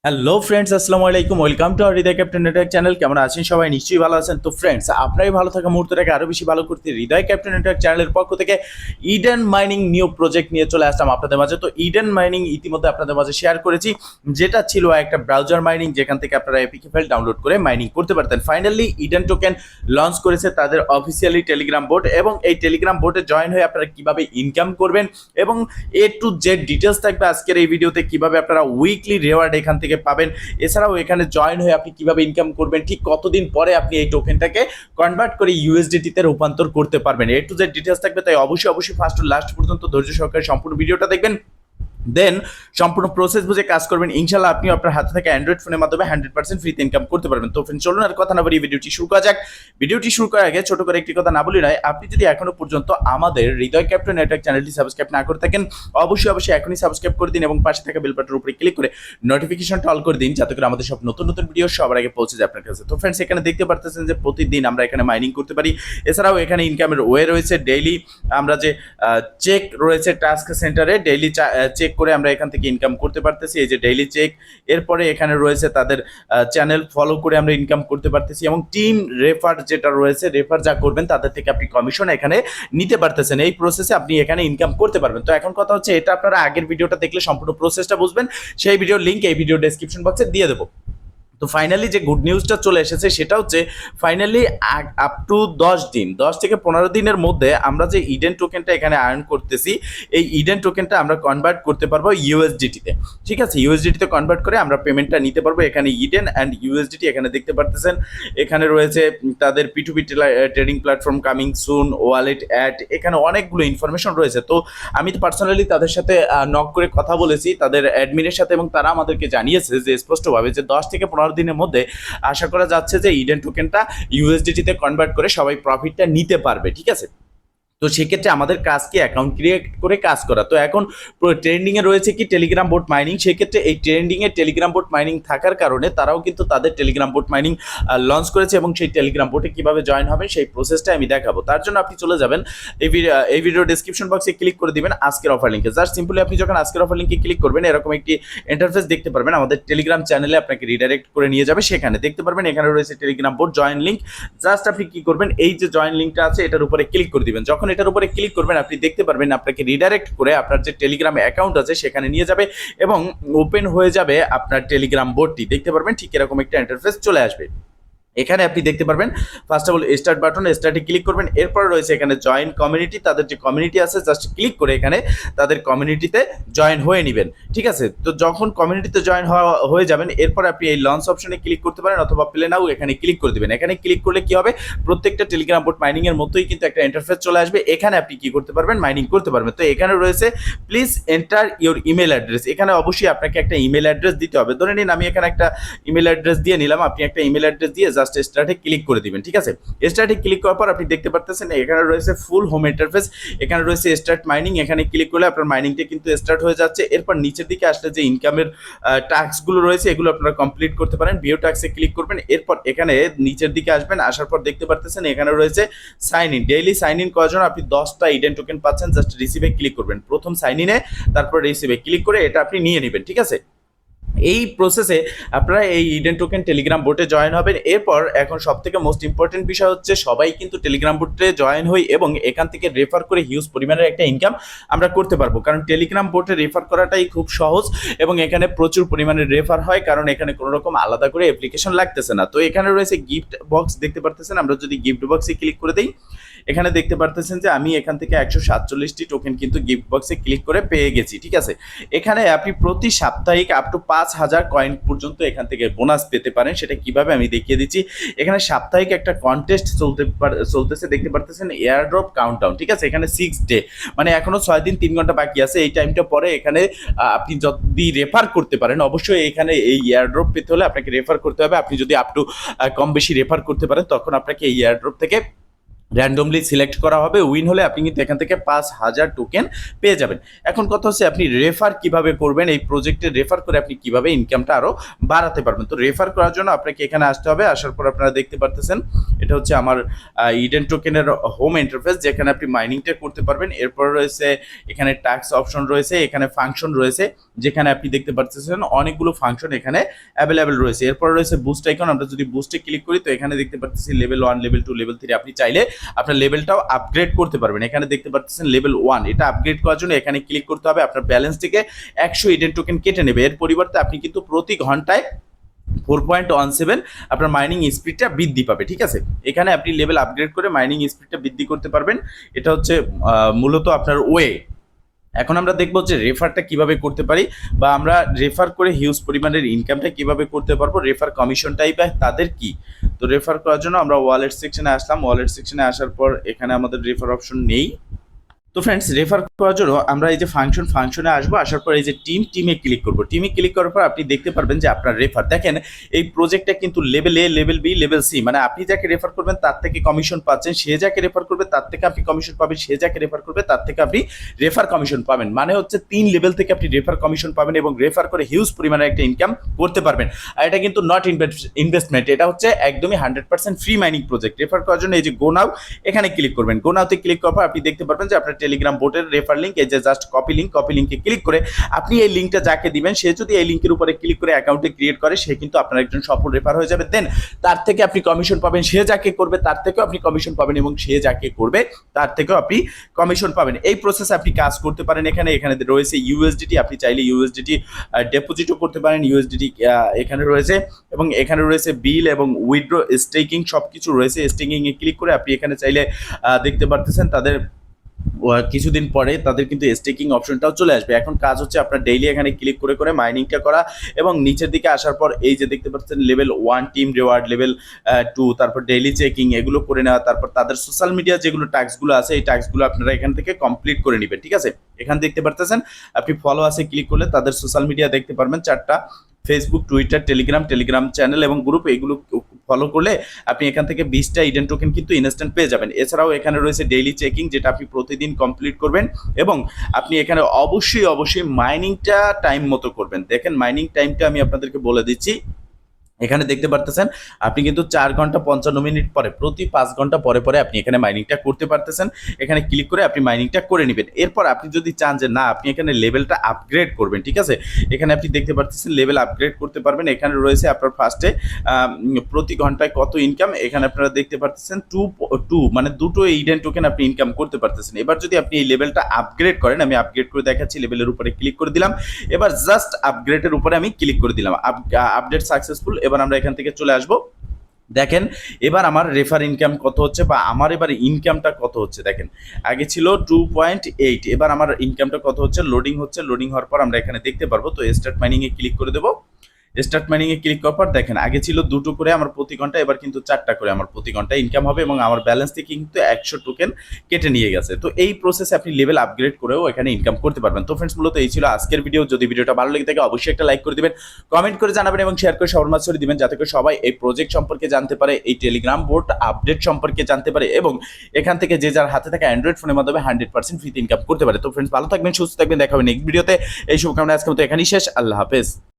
Hello friends, আসসালামু আলাইকুম। Welcome to our Hridoy captain network channel. কেমন আছেন সবাই? নিশ্চয়ই ভালো আছেন। তো ফ্রেন্ডস, আপনারাই ভালো থাকা মুহূর্তটাকে আরও বেশি ভালো করতে হৃদয় ক্যাপ্টেন নেটওয়ার্ক চ্যানেলের পক্ষ থেকে ইডেন মাইনিং নিউ প্রজেক্ট নিয়ে চলে আসলাম আপনাদের মাঝে। তো ইডেন মাইনিং ইতিমধ্যে আপনাদের মাঝে শেয়ার করেছি, যেটা ছিল একটা ব্রাউজার মাইনিং, যেখান থেকে আপনারা এপিকে ফাইল ডাউনলোড করে মাইনিং করতে পারতেন। ফাইনালি ইডেন টোকেন লঞ্চ করেছে তাদের অফিসিয়ালি টেলিগ্রাম বোর্ড, এবং এই টেলিগ্রাম বোর্ডে জয়েন হয়ে আপনারা কিভাবে ইনকাম করবেন এবং এ টু জেড ডিটেলস থাকবে আজকের এই ভিডিওতে। কিভাবে আপনারা উইকলি রিওয়ার্ড এখান থেকে পাবেন, এছাড়াও এখানে জয়েন হয়ে আপনি কিভাবে ইনকাম করবেন, ঠিক কতদিন পরে আপনি এই টোকেনটাকে কনভার্ট করে ইউএসডিটি তে রূপান্তর করতে পারবেন, এ টু জেড ডিটেলস থাকবে। তাই অবশ্যই ফার্স্ট টু লাস্ট পর্যন্ত ধৈর্য সহকারে সম্পূর্ণ ভিডিওটা দেখবেন, দেন সম্পূর্ণ প্রসেস বুঝে কাজ করবেন। ইনশাল্লাহ আপনি আপনার হাতে থেকে অ্যান্ড্রয়েড ফোনের মাধ্যমে 100% ফ্রিতে ইনকাম করতে পারবেন। তো ফ্রেন্ড, চলুন আর কথা না বলি ভিডিওটি শুরু করা যাক। ভিডিওটি শুরু করার আগে ছোট করে একটি কথা না বলি নয়, আপনি যদি এখনো পর্যন্ত আমাদের হৃদয় ক্যাপ্টেন নেটওয়ার্ক চ্যানেলটি সাবস্ক্রাইব না করে থাকেন, অবশ্যই এখনই সাবস্ক্রাইব করে দিন এবং পাশে থাকা বেল বাটনের উপরে ক্লিক করে নোটিফিকেশনটা অল করে দিন, যাতে করে আমাদের সব নতুন ভিডিও সবার আগে পৌঁছে যায় আপনার কাছে। তো ফ্রেন্ডস, এখানে দেখতে পারতেছেন যে প্রতিদিন আমরা এখানে মাইনিং করতে পারি। এছাড়াও এখানে ইনকামের ওয়ে রয়েছে। ডেইলি আমরা যে চেক রয়েছে টাস্ক সেন্টারে, ডেইলি চেক করে আমরা এখান থেকে ইনকাম করতে পারতেছি। এই যে ডেইলি চেক, এরপরে এখানে রয়েছে তাদের চ্যানেল ফলো করে আমরা ইনকাম করতে পারতেছি, এবং টিম রেফার যেটা রয়েছে, রেফার যা করবেন তাদের থেকে আপনি কমিশন এখানে নিতে পারতেছেন। এই প্রসেসে আপনি এখানে ইনকাম করতে পারবেন। তো এখন কথা হচ্ছে, এটা আপনারা আগের ভিডিওটা দেখলে সম্পূর্ণ প্রসেসটা বুঝবেন। সেই ভিডিওর লিঙ্ক এই ভিডিও ডেসক্রিপশন বক্সে দিয়ে দেবো। তো ফাইনালি যে গুড নিউজটা চলে এসেছে সেটা হচ্ছে, ফাইনালি আপ টু 10 থেকে 15 দিনের মধ্যে আমরা যে ইডেন টোকেনটা এখানে আর্ন করতেছি, এই ইডেন টোকেনটা আমরা কনভার্ট করতে পারবো ইউএসডিটিতে। ঠিক আছে, ইউএসডিটিতে কনভার্ট করে আমরা পেমেন্টটা নিতে পারবো। এখানে ইডেন অ্যান্ড ইউএসডিটি এখানে দেখতে পারতেছেন। এখানে রয়েছে তাদের পিটুপি trading platform coming soon, wallet add, এখানে অনেকগুলো ইনফরমেশন রয়েছে। তো আমি তো পার্সোনালি তাদের সাথে নক করে কথা বলেছি, তাদের অ্যাডমিনের সাথে, এবং তারা আমাদেরকে জানিয়েছে যে স্পষ্টভাবে যে 10 থেকে 15 দিনের মধ্যে আশা করা যাচ্ছে যে ইডেন টোকেনটা ইউএসডিটিতে কনভার্ট করে সবাই প্রফিটটা নিতে পারবে। ঠিক আছে, তো সেক্ষেত্রে আমাদের কাজ কি অ্যাকাউন্ট ক্রিয়েট করে কাজ করা। তো এখন ট্রেন্ডিংয়ে রয়েছে কি টেলিগ্রাম বোট মাইনিং। সেক্ষেত্রে এই ট্রেন্ডিংয়ে টেলিগ্রাম বোট মাইনিং থাকার কারণে তারাও কিন্তু তাদের টেলিগ্রাম বোট মাইনিং লঞ্চ করেছে, এবং সেই টেলিগ্রাম বোটে কীভাবে জয়েন হবেন সেই প্রসেসটা আমি দেখাবো। তার জন্য আপনি চলে যাবেন এই ভিডিও ডিসক্রিপশন বক্সে ক্লিক করে দিবেন আজকের অফার লিঙ্কে। জাস্ট সিম্পলি আপনি যখন আজকের অফার লিঙ্কে ক্লিক করবেন, এরকম একটি ইন্টারফেস দেখতে পারবেন। আমাদের টেলিগ্রাম চ্যানেলে আপনাকে রিডাইরেক্ট করে নিয়ে যাবে। সেখানে দেখতে পারবেন এখানে রয়েছে Telegram boat join link. Just আপনি কি করবেন, এই যে জয়েন লিঙ্কটা আছে এটার উপরে ক্লিক করে দিবেন। যখন এটার উপরে ক্লিক করবেন, আপনি দেখতে পারবেন আপনাকে রিডাইরেক্ট করে আপনার যে টেলিগ্রাম অ্যাকাউন্ট আছে সেখানে নিয়ে যাবে, এবং ওপেন হয়ে যাবে আপনার টেলিগ্রাম বোটটি। দেখতে পারবেন ঠিক এরকম একটা ইন্টারফেস চলে আসবে। এখানে আপনি দেখতে পারবেন first of all start button, স্টার্টে ক্লিক করবেন। এরপর রয়েছে এখানে জয়েন কমিউনিটি, তাদের যে কমিউনিটি আছে জাস্ট ক্লিক করে এখানে তাদের কমিউনিটিতে জয়েন হয়ে নেবেন। ঠিক আছে, তো যখন কমিউনিটিতে জয়েন হয়ে যাবেন, এরপর আপনি এই লঞ্চ অপশনে ক্লিক করতে পারেন, অথবা প্লে নাও এখানে ক্লিক করে দেবেন। এখানে ক্লিক করলে কি হবে, প্রত্যেকটা টেলিগ্রাম বোট মাইনিং এর মতোই কিন্তু একটা ইন্টারফেস চলে আসবে। এখানে আপনি কি করতে পারবেন, মাইনিং করতে পারবেন। তো এখানে রয়েছে please enter your email address. এখানে অবশ্যই আপনাকে একটা ইমেল অ্যাড্রেস দিতে হবে। ধরে নিন আমি এখানে একটা ইমেল অ্যাড্রেস দিয়ে নিলাম। আপনি একটা ইমেল অ্যাড্রেস দিয়ে জাস্ট স্টার্টে ক্লিক করে দিবেন। ঠিক আছে, স্টার্টে ক্লিক করার পর আপনি দেখতে পারতেছেন এখানে রয়েছে ফুল হোম ইন্টারফেস। এখানে রয়েছে স্টার্ট মাইনিং। এখানে ক্লিক করলে আপনার মাইনিংটা কিন্তু স্টার্ট হয়ে যাচ্ছে। এরপর নিচের দিকে আসলে যে ইনকামের টাস্কগুলো রয়েছে এগুলো আপনারা কমপ্লিট করতে পারেন। ভিউ টাস্কে ক্লিক করবেন। এরপর এখানে নিচের দিকে আসবেন, আসার পর দেখতে পারতেছেন এখানে রয়েছে sign in. Daily sign in করার জন্য আপনি 10টা ইডেন টোকেন পাচ্ছেন। জাস্ট রিসিভে ক্লিক করবেন। প্রথম সাইন ইনে, তারপর রিসিভে ক্লিক করে এটা আপনি নিয়ে নেবেন। ঠিক আছে, এই প্রসেসে আপনারা এই ইডেন টোকেন টেলিগ্রাম বোটে জয়েন হবেন। এরপর এখন সবথেকে মোস্ট ইম্পর্টেন্ট বিষয় হচ্ছে, সবাই কিন্তু টেলিগ্রাম বোটে জয়েন হই এবং এখান থেকে রেফার করে হিউজ পরিমাণের একটা ইনকাম আমরা করতে পারবো। কারণ টেলিগ্রাম বোটে রেফার করাটাই খুব সহজ, এবং এখানে প্রচুর পরিমাণে রেফার হয়, কারণ এখানে কোনো রকম আলাদা করে অ্যাপ্লিকেশন লাগতেছে না। তো এখানে রয়েছে গিফট বক্স, দেখতে পারতেছেন। আমরা যদি গিফট বক্সে ক্লিক করে দিই, এখানে দেখতে পারতেছেন যে আমি এখান থেকে 147টি টোকেন কিন্তু গিফট বক্সে ক্লিক করে পেয়ে গেছি। ঠিক আছে, এখানে আপনি প্রতি সাপ্তাহিক আপ টু 5000 কয়েন পর্যন্ত এখান থেকে বোনাস পেতে পারেন। সেটা কিভাবে আমি দেখিয়ে দিচ্ছি। এখানে সাপ্তাহিক একটা কন্টেস্ট চলতেছে, দেখতে পারতেছেন এয়ারড্রপ কাউন্টডাউন। ঠিক আছে, এখানে 6 ডে, মানে এখনো 6 দিন 3 ঘন্টা বাকি আছে। এই টাইমটা পরে এখানে আপনি যদি রেফার করতে পারেন, অবশ্যই এখানে এই এয়ারড্রপ পেতে হলে আপনাকে রেফার করতে হবে। আপনি যদি আপ টু কম বেশি রেফার করতে পারেন, তখন আপনাকে এই এয়ারড্রপ থেকে র্যান্ডমলি সিলেক্ট করা হবে, উইন হলে আপনি কিন্তু এখান থেকে 5,000 টোকেন পেয়ে যাবেন। এখন কথা হচ্ছে আপনি রেফার কিভাবে করবেন, এই প্রজেক্টে রেফার করে আপনি কিভাবে ইনকামটা আরও বাড়াতে পারবেন। তো রেফার করার জন্য আপনাকে এখানে আসতে হবে। আসার পর আপনারা দেখতে পারতেছেন এটা হচ্ছে আমার ইডেন টোকেনের হোম ইন্টারফেস, যেখানে আপনি মাইনিংটা করতে পারবেন। এরপর রয়েছে এখানে ট্যাক্স অপশন রয়েছে, এখানে ফাংশন রয়েছে, যেখানে আপনি দেখতে পাচ্ছেন অনেকগুলো ফাংশন এখানে অ্যাভেলেবেল রয়েছে। এরপর রয়েছে বুস্ট আইকন, আমরা যদি বুস্টে ক্লিক করি তো এখানে দেখতে পাচ্ছি লেভেল 1, লেভেল 2, লেভেল 3। আপনি চাইলে আপনার লেভেলটাও আপগ্রেড করতে পারবেন। এখানে দেখতে পাচ্ছেন লেভেল 1, এটা আপগ্রেড করার জন্য এখানে ক্লিক করতে হবে। আপনার ব্যালেন্স থেকে 100 ইডেন টোকেন কেটে নেবে। এর পরিবর্তে আপনি কিন্তু প্রতি ঘন্টায় 4.17 আপনার মাইনিং স্পিডটা বৃদ্ধি পাবে, ঠিক আছে। এখানে আপনি লেভেল আপগ্রেড করে মাইনিং স্পিডটা বৃদ্ধি করতে পারবেন। এটা হচ্ছে মূলত আপনার ওয়ে। এখন আমরা দেখবো যে রেফারটা কিভাবে করতে পারি, বা আমরা রেফার করে হিউজ পরিমাণের ইনকামটা কিভাবে করতে পারবো, রেফার কমিশন টাইপ তাদের কি। তো রেফার করার জন্য আমরা ওয়ালেট সেকশনে আসলাম। ওয়ালেট সেকশনে আসার পর এখানে আমাদের রেফার অপশন নেই। তো ফ্রেন্ডস, রেফার করার জন্য আমরা এই যে ফাংশনে আসবো। আসার পর এই যে টিমে ক্লিক করবো। টিমে ক্লিক করার পর আপনি দেখতে পারবেন যে আপনার রেফার, দেখেন এই প্রজেক্টটা কিন্তু লেভেল এ, লেভেল বি, লেভেল সি, মানে আপনি যাকে রেফার করবেন তার থেকে কমিশন পাচ্ছেন, সে যাকে রেফার করবে তার থেকে আপনি কমিশন পাবেন, সে যাকে রেফার করবে তার থেকে আপনি রেফার কমিশন পাবেন। মানে হচ্ছে 3 লেভেল থেকে আপনি রেফার কমিশন পাবেন এবং রেফার করে হিউজ পরিমাণে একটা ইনকাম করতে পারবেন। আর এটা কিন্তু নট ইনভেস্টমেন্ট, এটা হচ্ছে একদমই 100% ফ্রি মাইনিং প্রজেক্ট। রেফার করার জন্য এই যে গো নাও এখানে ক্লিক করবেন। গো নাওতে ক্লিক করার পর আপনি দেখতে পারবেন যে আপনার টেলিগ্রাম বোটের রেফার লিংক, এই যে জাস্ট কপি লিংকে ক্লিক করে আপনি এই লিংকটা যাকে দিবেন সে যদি এই লিংকের উপরে ক্লিক করে অ্যাকাউন্টে ক্রিয়েট করে, সে কিন্তু আপনার একজন সফল রেফার হয়ে যাবে। দেন তার থেকে আপনি কমিশন পাবেন, সে যাকে করবে তার থেকেও আপনি কমিশন পাবেন এবং সে যাকে করবে তার থেকেও আপনি কমিশন পাবেন। এই প্রসেসে আপনি কাজ করতে পারেন। এখানে রয়েছে ইউএসডিটি, আপনি চাইলে ইউএসডিটি ডিপোজিটও করতে পারেন। ইউএসডিটি এখানে রয়েছে এবং এখানে রয়েছে বিল এবং উইথড্র, স্টেকিং সবকিছু রয়েছে। স্টেকিং এ ক্লিক করে আপনি এখানে চাইলে দেখতে পারতেছেন তাদের কিছুদিন পরে তাদের কিন্তু স্টেকিং অপশনটাও চলে আসবে। এখন কাজ হচ্ছে আপনার ডেইলি এখানে ক্লিক করে করে মাইনিংটা করা এবং নিচের দিকে আসার পর এই যে দেখতে পাচ্ছেন লেভেল 1 টিম রিওয়ার্ড, লেভেল 2, তারপর ডেইলি চেকিং এগুলো করে নেওয়া। তারপর তাদের সোশ্যাল মিডিয়া যেগুলো টাস্কগুলো আছে এই টাস্কগুলো আপনারা এখান থেকে কমপ্লিট করে নেবেন, ঠিক আছে। এখানে দেখতে পারতেছেন আপনি ফলো আছে ক্লিক করলে তাদের সোশ্যাল মিডিয়া দেখতে পারবেন 4টা, ফেসবুক, টুইটার, টেলিগ্রাম চ্যানেল এবং গ্রুপ। এগুলো ফলো করলে আপনি এখান থেকে 20টা ইডেন টোকেন কিন্তু ইনস্ট্যান্ট পেয়ে যাবেন। এছাড়াও এখানে রয়েছে ডেইলি চেকিং, যেটা আপনি প্রতিদিন কমপ্লিট করবেন এবং আপনি এখানে অবশ্যই মাইনিংটা টাইম মতো করবেন। দেখেন মাইনিং টাইমটা আমি আপনাদেরকে বলে দিচ্ছি। এখানে দেখতে পারতেছেন আপনি কিন্তু 4 ঘন্টা 55 মিনিট পরে, প্রতি 5 ঘন্টা পরে পরে আপনি এখানে মাইনিংটা করতে পারতেছেন। এখানে ক্লিক করে আপনি মাইনিংটা করে নেবেন। এরপর আপনি যদি চান যে না আপনি এখানে লেভেলটা আপগ্রেড করবেন, ঠিক আছে, এখানে আপনি দেখতে পারতেছেন লেভেল আপগ্রেড করতে পারবেন। এখানে রয়েছে আপনার ফার্স্টে প্রতি ঘন্টায় কত ইনকাম, এখানে আপনারা দেখতে পারতেছেন 2 মানে 2টো ইডেন টোকেন আপনি ইনকাম করতে পারতেছেন। এবার যদি আপনি এই লেভেলটা আপগ্রেড করেন, আমি আপগ্রেড করে দেখাচ্ছি। লেভেলের উপরে ক্লিক করে দিলাম। এবার জাস্ট আপগ্রেডের উপরে আমি ক্লিক করে দিলাম। Update successful. এবার আমরা এখান থেকে চলে আসবো। দেখেন এবার আমার রেফার ইনকাম কত হচ্ছে, বা আমার এবার ইনকামটা কত হচ্ছে। দেখেন আগে ছিল 2.8, এবার আমার ইনকামটা কত হচ্ছে। লোডিং হচ্ছে, লোডিং হওয়ার পর আমরা এখানে দেখতে পারবো। তো স্টার্ট মাইনিং এ ক্লিক করে দেবো। স্টার্ট মাইনিং এ ক্লিক করার পর দেখেন আগে ছিল 2টো করে আমার প্রতি ঘন্টা, এবার কিন্তু 4টা করে আমার প্রতি ঘন্টা ইনকাম হবে এবং আমার ব্যালেন্স থেকে কিন্তু 100 টোকেন কেটে নিয়ে গেছে। তো এই প্রসেসে আপনি লেভেল আপগ্রেড করেও এখানে ইনকাম করতে পারবেন। তো ফ্রেন্ডস, মূলত এই ছিল আজকের ভিডিও। যদি ভিডিওটা ভালো লেগে থাকে অবশ্যই একটা লাইক করে দিবেন, কমেন্ট করে জানাবেন এবং শেয়ার করে সবার মাঝে ছড়িয়ে দিবেন, যাতে করে সবাই এই প্রজেক্ট সম্পর্কে জানতে পারে, এই টেলিগ্রাম বোট আপডেট সম্পর্কে জানতে পারে এবং এখান থেকে যে যার হাতে থাকা অ্যান্ড্রয়েড ফোনের মাধ্যমে 100% ফ্রিতে ইনকাম করতে পারে। তো ফ্রেন্ডস, ভালো থাকবেন, সুস্থ থাকবেন, দেখা হবে নেক্সট ভিডিওতে। এই শুভকামনা আজকের মতো এখানেই শেষ। আল্লাহ হাফেজ।